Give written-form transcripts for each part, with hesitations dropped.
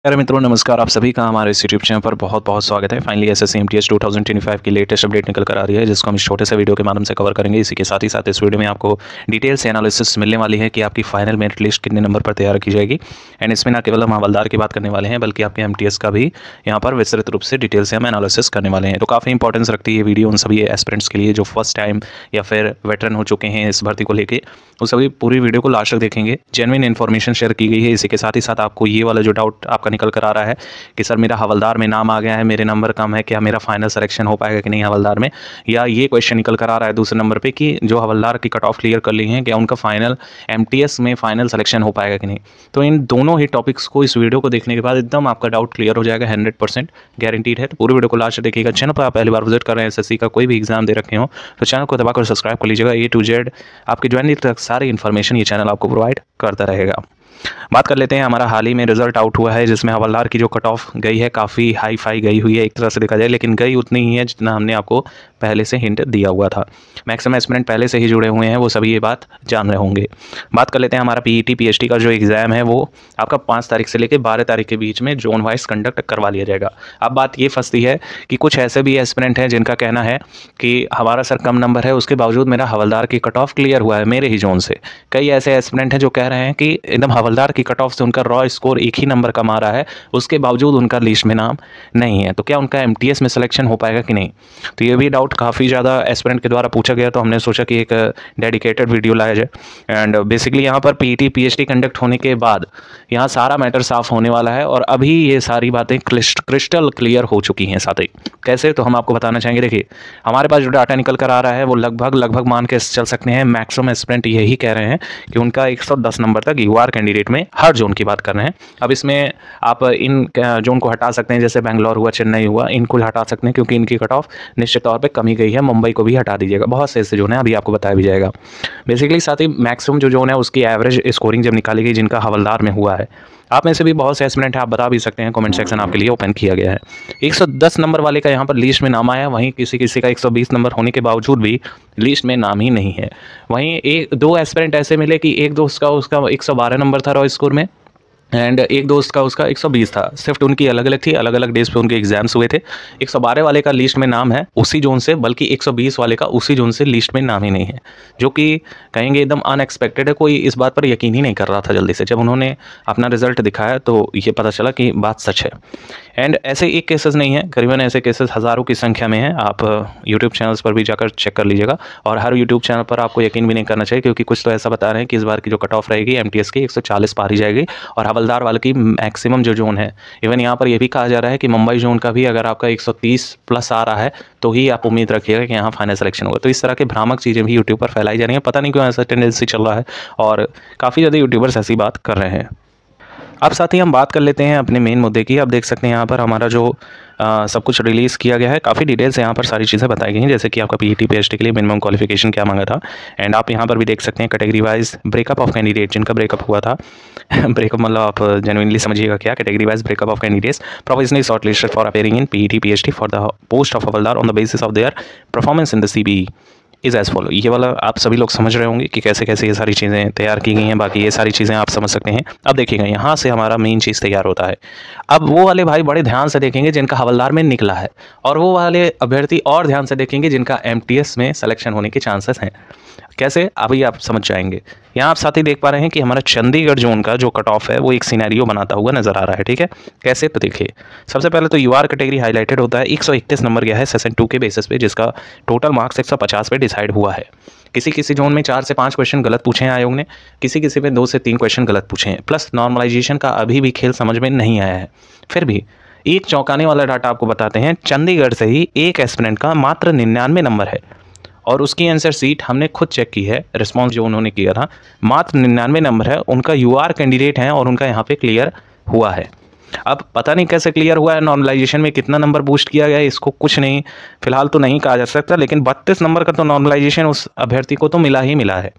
अरे मित्रों नमस्कार। आप सभी का हमारे इस यूट्यूब चैनल पर बहुत बहुत स्वागत है। फाइनली एसएससी एमटीएस 2025 की लेटेस्ट अपडेट निकल कर आ रही है, जिसको हम इस छोटे से वीडियो के माध्यम से कवर करेंगे। इसी के साथ ही साथ इस वीडियो में आपको डिटेल से एनालिसिस मिलने वाली है कि आपकी फाइनल मेरिट लिस्ट कितने नंबर पर तैयार की जाएगी। एंड इसमें ना केवल हम हवलदार की बात करने वाले हैं, बल्कि आपके एमटीएस का भी यहाँ पर विस्तृत रूप से डिटेल से हम एनालिसिस करने वाले हैं। तो काफ़ी इंपॉर्टेंस रखती है ये वीडियो उन सभी एस्पिरेंट्स के लिए जो फर्स्ट टाइम या फिर वेटरन हो चुके हैं इस भर्ती को लेकर। वो सभी पूरी वीडियो को लास्ट तक देखेंगे। जेन्युइन इन्फॉर्मेशन शेयर की गई है। इसी के साथ ही साथ आपको ये वाला जो डाउट आपका निकल कर आ रहा है कि सर मेरा हवलदार में नाम आ गया है, मेरे नंबर कम है, क्या मेरा फाइनल सिलेक्शन हो पाएगा कि नहीं हवलदार में, या ये क्वेश्चन निकल कर आ रहा है दूसरे नंबर पे कि जो हवलदार की कट ऑफ क्लियर कर ली है क्या उनका फाइनल एमटीएस में फाइनल सिलेक्शन हो पाएगा कि नहीं। तो इन दोनों ही टॉपिक्स को इस वीडियो को देखने के बाद एकदम आपका डाउट क्लियर हो जाएगा, 100% गारंटीड है। तो पूरी वीडियो को लास्ट देखिएगा। चैनल पर आप पहली बार विजिट कर रहे हैं, एसएससी का कोई भी एग्जाम दे रखे हो तो चैनल को दबाकर सब्सक्राइब कर लीजिएगा। ए टू जेड आपकी ज्वाइनिंग तक सारी इन्फॉर्मेशन ये चैनल आपको प्रोवाइड करता रहेगा। बात कर लेते हैं, हमारा हाल ही में रिजल्ट आउट हुआ है जिसमें हवलदार की जो कट ऑफ गई है काफ़ी हाई फाई गई हुई है एक तरह से देखा जाए, लेकिन गई उतनी ही है जितना हमने आपको पहले से हिंट दिया हुआ था। मैक्सिमम एस्पिरेंट पहले से ही जुड़े हुए हैं, वो सभी ये बात जान रहे होंगे। बात कर लेते हैं, हमारा पीईटी पीएचडी का जो एग्ज़ाम है वो आपका 5 तारीख से लेकर 12 तारीख के बीच में जोन वाइज कंडक्ट करवा लिया जाएगा। अब बात ये फंसती है कि कुछ ऐसे भी एस्पिरेंट हैं जिनका कहना है कि हमारा सर कम नंबर है, उसके बावजूद मेरा हवलदार की कट ऑफ क्लियर हुआ है मेरे ही जोन से। कई ऐसे एस्पिरेंट हैं जो कह रहे हैं कि एकदम हवलदार की कट ऑफ से उनका रॉ स्कोर एक ही नंबर का मारा है, उसके बावजूद उनका लिस्ट में नाम नहीं है, तो क्या उनका एमटीएस में सिलेक्शन हो पाएगा कि नहीं। तो ये भी डाउट काफ़ी ज़्यादा एस्पिरेंट के द्वारा पूछा गया, तो हमने सोचा कि एक डेडिकेटेड वीडियो लाया जाए। एंड बेसिकली यहाँ पर पीईटी पीएचडी कंडक्ट होने के बाद यहाँ सारा मैटर साफ होने वाला है और अभी ये सारी बातें क्रिस्टल क्लियर हो चुकी हैं। साथ ही कैसे, तो हम आपको बताना चाहेंगे। देखिए हमारे पास जो डाटा निकल कर आ रहा है वो लगभग मान के चल सकते हैं, मैक्सिमम एस्पिरेंट यही कह रहे हैं कि उनका 110 नंबर तक यूआर कैंडिडेट में हर जोन की बात कर रहे हैं। अब इसमें आप इन जोन को हटा सकते हैं, जैसे बेंगलोर हुआ, चेन्नई हुआ, इनको हटा सकते हैं क्योंकि इनकी कट ऑफ निश्चित तौर पे कमी गई है। मुंबई को भी हटा दीजिएगा, बहुत से ऐसे जोन है, अभी आपको बताया भी जाएगा। बेसिकली साथ ही मैक्सिमम जो जोन है उसकी एवरेज स्कोरिंग जब निकाली गई जिनका हवलदार में हुआ है, आप में से भी बहुत से एस्पिरेंट है, आप बता भी सकते हैं, कमेंट सेक्शन आपके लिए ओपन किया गया है। 110 नंबर वाले का यहाँ पर लिस्ट में नाम आया, वहीं किसी किसी का 120 नंबर होने के बावजूद भी लिस्ट में नाम ही नहीं है। वहीं एक दो एस्पिरेंट ऐसे मिले कि एक दोस्त का उसका 112 नंबर था रॉ स्कोर में, एंड एक दोस्त का उसका 120 था। शिफ्ट उनकी अलग अलग थी, अलग अलग डेज पे उनके एग्जाम्स हुए थे। 112 वाले का लिस्ट में नाम है उसी जोन से, बल्कि 120 वाले का उसी जोन से लिस्ट में नाम ही नहीं है, जो कि कहेंगे एकदम अनएक्सपेक्टेड है। कोई इस बात पर यकीन ही नहीं कर रहा था जल्दी से। जब उन्होंने अपना रिजल्ट दिखाया तो ये पता चला कि बात सच है। एंड ऐसे एक केसेस नहीं है, करीबन ऐसे केसेस हज़ारों की संख्या में हैं। आप यूट्यूब चैनल्स पर भी जाकर चेक कर लीजिएगा, और हर यूट्यूब चैनल पर आपको यकीन भी नहीं करना चाहिए, क्योंकि कुछ तो ऐसा बता रहे हैं कि इस बार की जो कट ऑफ रहेगी एमटीएस की 140 पार ही जाएगी, और हवलदार वाले की मैक्सिमम जो जोन है, इवन यहाँ पर यह भी कहा जा रहा है कि मुंबई जोन का भी अगर आपका 130 प्लस आ रहा है तो ही आप उम्मीद रखिएगा कि यहाँ फाइनल सिलेक्शन होगा। तो इस तरह के भ्रामक चीज़ें भी यूट्यूब पर फैलाई जा रही हैं, पता नहीं क्यों ऐसा टेंडेंसी चल रहा है, और काफ़ी ज़्यादा यूट्यूबर्स ऐसी बात कर रहे हैं। अब साथ ही हम बात कर लेते हैं अपने मेन मुद्दे की। आप देख सकते हैं यहाँ पर हमारा जो सब कुछ रिलीज़ किया गया है, काफ़ी डिटेल से यहाँ पर सारी चीज़ें बताई गई हैं, जैसे कि आपका पीईटी पीएचडी के लिए मिनिमम क्वालिफिकेशन क्या मांगा था। एंड आप यहाँ पर भी देख सकते हैं category wise breakup of candidate जिनका ब्रेकअप हुआ था ब्रेकअप मतलब आप जेन्युइनली समझिएगा क्या, category wise breakup of candidates provisionally shortlisted for appearing in PET PhD for the post of havildar on the basis of their performance in the CBE is as follow. ये वाला आप सभी लोग समझ रहे होंगे कि कैसे कैसे ये सारी चीज़ें तैयार की गई हैं। बाकी ये सारी चीज़ें आप समझ सकते हैं। अब देखिएगा यहाँ से हमारा मेन चीज़ तैयार होता है। अब वो वाले भाई बड़े ध्यान से देखेंगे जिनका हवलदार में निकला है, और वो वाले अभ्यर्थी और ध्यान से देखेंगे जिनका एमटीएस में सिलेक्शन होने के चांसेस हैं। कैसे, अभी आप समझ जाएंगे। यहाँ आप साथ ही देख पा रहे हैं कि हमारा चंडीगढ़ जोन का जो कट ऑफ है वो एक सिनेरियो बनाता हुआ नजर आ रहा है। ठीक है, कैसे, तो देखिए सबसे पहले तो यूआर कैटेगरी हाईलाइटेड होता है। 131 नंबर गया है सेशन 2 के बेसिस पे, जिसका टोटल मार्क्स 150 पे डिसाइड हुआ है। किसी किसी जोन में 4 से 5 क्वेश्चन गलत पूछे हैं आयोग ने, किसी किसी में 2 से 3 क्वेश्चन गलत पूछे हैं, प्लस नॉर्मलाइजेशन का अभी भी खेल समझ में नहीं आया है। फिर भी एक चौंकाने वाला डाटा आपको बताते हैं, चंडीगढ़ से ही एक एस्पिरेंट का मात्र 99 नंबर है, और उसकी आंसर सीट हमने खुद चेक की है, रिस्पॉन्स जो उन्होंने किया था, मात्र 99 नंबर है। उनका यूआर कैंडिडेट है और उनका यहाँ पे क्लियर हुआ है। अब पता नहीं कैसे क्लियर हुआ है, नॉर्मलाइजेशन में कितना नंबर बूस्ट किया गया है, इसको कुछ नहीं फिलहाल तो नहीं कहा जा सकता, लेकिन 32 नंबर का तो नॉर्मलाइजेशन उस अभ्यर्थी को तो मिला ही मिला है।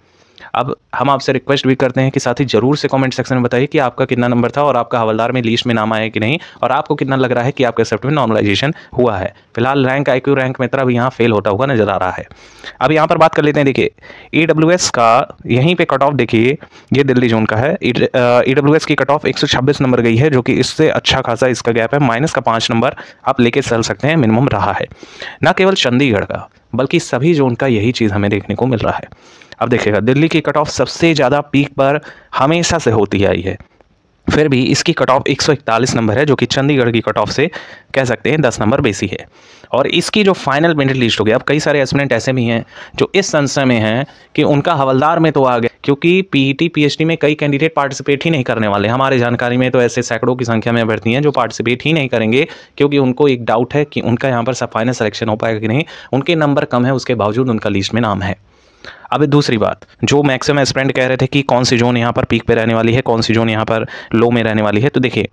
अब हम आपसे रिक्वेस्ट भी करते हैं कि साथ ही जरूर से कमेंट सेक्शन में बताइए कि आपका कितना नंबर था और आपका हवलदार में लिस्ट में नाम आया कि नहीं, और आपको कितना लग रहा है कि आपके शिफ्ट में नॉर्मलाइजेशन हुआ है। फिलहाल रैंक IQ रैंक मित्र अब यहाँ फेल होता हुआ नजर आ रहा है। अब यहाँ पर बात कर लेते हैं, देखिए EWS का यहीं पे कट ऑफ देखिए, ये दिल्ली जोन का है। EWS की कट ऑफ 126 नंबर गई है, जो कि इससे अच्छा खासा इसका गैप है, माइनस का 5 नंबर आप लेके चल सकते हैं, मिनिमम रहा है। ना केवल चंडीगढ़ का बल्कि सभी जोन का यही चीज़ हमें देखने को मिल रहा है। अब देखिएगा दिल्ली की कट ऑफ सबसे ज़्यादा पीक पर हमेशा से होती आई है, फिर भी इसकी कट ऑफ 141 नंबर है, जो कि चंडीगढ़ की कट ऑफ से कह सकते हैं 10 नंबर बेसी है। और इसकी जो फाइनल मेरिट लिस्ट हो गया, अब कई सारे एस्पिरेंट ऐसे भी हैं जो इस संशय में हैं कि उनका हवलदार में तो आ गया, क्योंकि PET PhD में कई कैंडिडेट पार्टिसिपेट ही नहीं करने वाले। हमारे जानकारी में तो ऐसे सैकड़ों की संख्या में अभ्यर्थी हैं जो पार्टिसिपेट ही नहीं करेंगे, क्योंकि उनको एक डाउट है कि उनका यहाँ पर सब फाइनल सिलेक्शन हो पाएगा कि नहीं। उनके नंबर कम है, उसके बावजूद उनका लिस्ट में नाम है। अब दूसरी बात, जो मैक्सिमम एस्पिरेंट कह रहे थे कि कौन सी जोन यहाँ पर पीक पे रहने वाली है, कौन सी जोन यहाँ पर लो में रहने वाली है, तो देखिए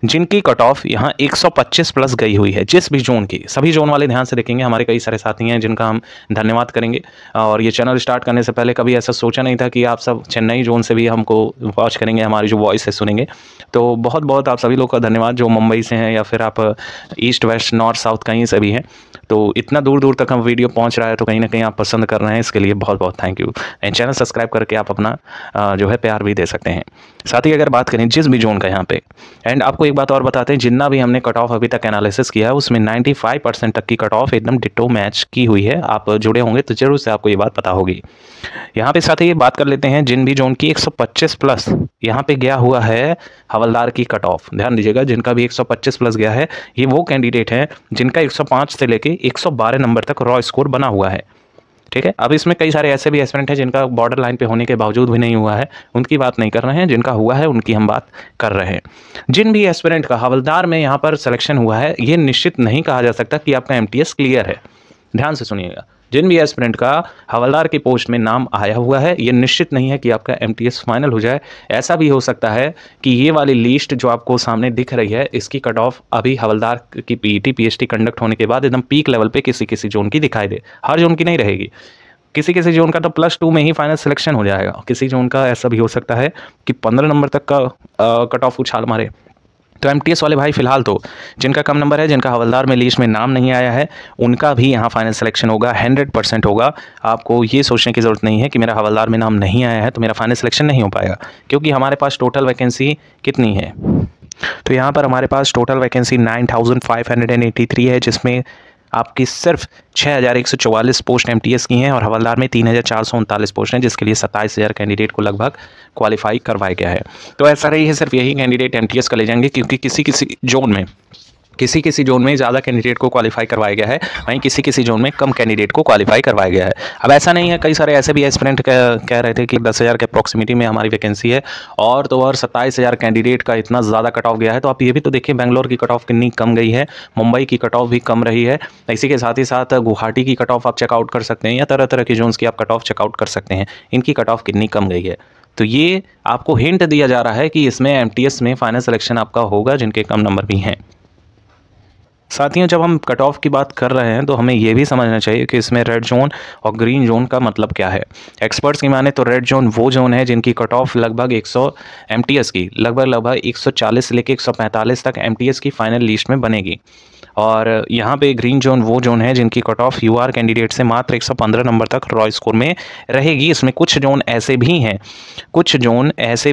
जिनकी कट ऑफ यहाँ 125 प्लस गई हुई है, जिस भी जोन की, सभी जोन वाले ध्यान से देखेंगे। हमारे कई सारे साथी हैं जिनका हम धन्यवाद करेंगे, और ये चैनल स्टार्ट करने से पहले कभी ऐसा सोचा नहीं था कि आप सब चेन्नई जोन से भी हमको वॉच करेंगे, हमारी जो वॉइस है सुनेंगे। तो बहुत बहुत आप सभी लोग का धन्यवाद, जो मुंबई से हैं या फिर आप ईस्ट वेस्ट नॉर्थ साउथ कहीं से भी हैं। तो इतना दूर दूर तक हम वीडियो पहुंच रहा है, तो कहीं ना कहीं आप पसंद कर रहे हैं, इसके लिए बहुत बहुत thank you. And channel subscribe करके आप अपना जो है प्यार भी दे सकते हैं। साथ ही अगर बात करें जिस भी जोन का यहाँ पे, एंड आपको एक बात और बताते हैं, जितना भी हमने कट ऑफ अभी तक एनालिसिस किया है उसमें 95% तक की कट ऑफ एकदम डिट्टो मैच की हुई है। आप जुड़े होंगे तो जरूर से आपको ये बात पता होगी। यहाँ पे साथ ही बात कर लेते हैं जिन भी जोन की 125 प्लस यहाँ पे गया हुआ है हवलदार की कट ऑफ, ध्यान दीजिएगा, जिनका भी 125 प्लस गया है, ये वो कैंडिडेट हैं जिनका 105 से लेके 112 नंबर तक रॉ स्कोर बना हुआ है। ठीक है, अब इसमें कई सारे ऐसे भी एस्पिरेंट हैं जिनका बॉर्डर लाइन पे होने के बावजूद भी नहीं हुआ है, उनकी बात नहीं कर रहे हैं। जिनका हुआ है उनकी हम बात कर रहे हैं। जिन भी एस्पिरेंट का हवलदार में यहाँ पर सिलेक्शन हुआ है, ये निश्चित नहीं कहा जा सकता कि आपका MTS क्लियर है। ध्यान से सुनिएगा, जिन भी एस्पिरेंट का हवलदार की पोस्ट में नाम आया हुआ है, ये निश्चित नहीं है कि आपका MTS फाइनल हो जाए। ऐसा भी हो सकता है कि ये वाली लिस्ट जो आपको सामने दिख रही है, इसकी कट ऑफ अभी हवलदार की PET PhD कंडक्ट होने के बाद एकदम पीक लेवल पे किसी किसी जोन की दिखाई दे। हर जोन की नहीं रहेगी, किसी किसी जोन का तो +2 में ही फाइनल सिलेक्शन हो जाएगा। किसी जोन का ऐसा भी हो सकता है कि 15 नंबर तक का कट ऑफ उछाल मारे। तो MTS वाले भाई फिलहाल तो जिनका कम नंबर है, जिनका हवलदार में लिस्ट में नाम नहीं आया है, उनका भी यहाँ फाइनल सिलेक्शन होगा, 100% होगा। आपको ये सोचने की ज़रूरत नहीं है कि मेरा हवलदार में नाम नहीं आया है तो मेरा फाइनल सिलेक्शन नहीं हो पाएगा, क्योंकि हमारे पास टोटल वैकेंसी कितनी है, तो यहाँ पर हमारे पास टोटल वैकेंसी 9583 है, जिसमें आपकी सिर्फ 6144 पोस्ट MTS की हैं और हवलदार में 3439 पोस्ट हैं, जिसके लिए 27000 कैंडिडेट को लगभग क्वालिफाई करवाया गया है। तो ऐसा रही है, सिर्फ यही कैंडिडेट MTS का ले जाएंगे, क्योंकि किसी किसी जोन में ज़्यादा कैंडिडेट को क्वालिफाई करवाया गया है, वहीं किसी किसी जोन में कम कैंडिडेट को क्वालिफाई करवाया गया है। अब ऐसा नहीं है, कई सारे ऐसे भी एस्पिरेंट कह रहे थे कि 10,000 के अप्रॉक्सिमिटी में हमारी वैकेंसी है, और तो और 27,000 कैंडिडेट का इतना ज़्यादा कट ऑफ गया है। तो आप ये भी तो देखिए, बेंगलोर की कट ऑफ कितनी कम गई है, मुंबई की कट ऑफ भी कम रही है। इसी के साथ ही साथ गुवाहाटी की कट ऑफ आप चेकआउट कर सकते हैं, या तरह तरह की जोन्स की आप कट ऑफ चेकआउट कर सकते हैं, इनकी कट ऑफ कितनी कम गई है। तो ये आपको हिंट दिया जा रहा है कि इसमें MTS में फाइनल सिलेक्शन आपका होगा, जिनके कम नंबर भी हैं। साथियों, जब हम कट ऑफ की बात कर रहे हैं तो हमें यह भी समझना चाहिए कि इसमें रेड जोन और ग्रीन जोन का मतलब क्या है। एक्सपर्ट्स की माने तो रेड जोन वो जोन है जिनकी कट ऑफ लगभग 100 MTS की लगभग 140 से लेकर 145 तक MTS की फाइनल लिस्ट में बनेगी। और यहाँ पे ग्रीन जोन वो जोन है जिनकी कट ऑफ UR कैंडिडेट से मात्र 115 नंबर तक रॉ स्कोर में रहेगी। इसमें कुछ जोन ऐसे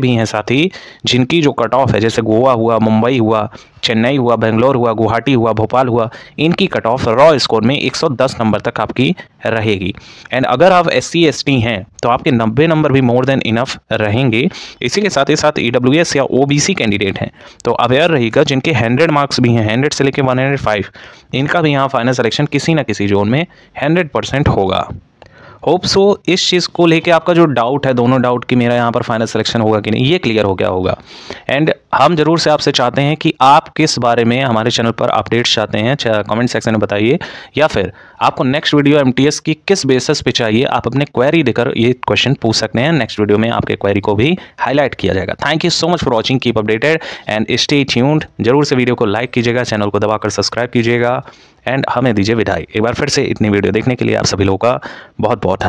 भी हैं साथी, जिनकी जो कट ऑफ है, जैसे गोवा हुआ, मुंबई हुआ, चेन्नई हुआ, बेंगलोर हुआ, गुवाहाटी हुआ, भोपाल हुआ, इनकी कट ऑफ रॉ स्कोर में 110 नंबर तक आपकी रहेगी। एंड अगर आप SC ST हैं तो आपके 90 नंबर भी मोर देन इनफ रहेंगे। इसी के साथ ही साथ EWS या OBC कैंडिडेट हैं तो अवेयर रहिएगा, जिनके 100 मार्क्स भी हैं, 100 से लेकर 105, इनका भी यहाँ फाइनल सिलेक्शन किसी ना किसी जोन में 100% होगा। होप सो इस चीज़ को लेके आपका जो डाउट है, दोनों डाउट कि मेरा यहाँ पर फाइनल सिलेक्शन होगा कि नहीं, ये क्लियर हो गया होगा। एंड हम जरूर से आपसे चाहते हैं कि आप किस बारे में हमारे चैनल पर अपडेट्स चाहते हैं, कमेंट सेक्शन में बताइए, या फिर आपको नेक्स्ट वीडियो MTS की किस बेसिस पे चाहिए, आप अपने क्वेरी देकर ये क्वेश्चन पूछ सकते हैं। नेक्स्ट वीडियो में आपके क्वेरी को भी हाईलाइट किया जाएगा। Thank you so much for watching, keep updated and stay tuned. जरूर से वीडियो को लाइक कीजिएगा, चैनल को दबाकर सब्सक्राइब कीजिएगा, एंड हमें दीजिए विदाई। एक बार फिर से इतनी वीडियो देखने के लिए आप सभी लोगों का बहुत बहुत धन्यवाद।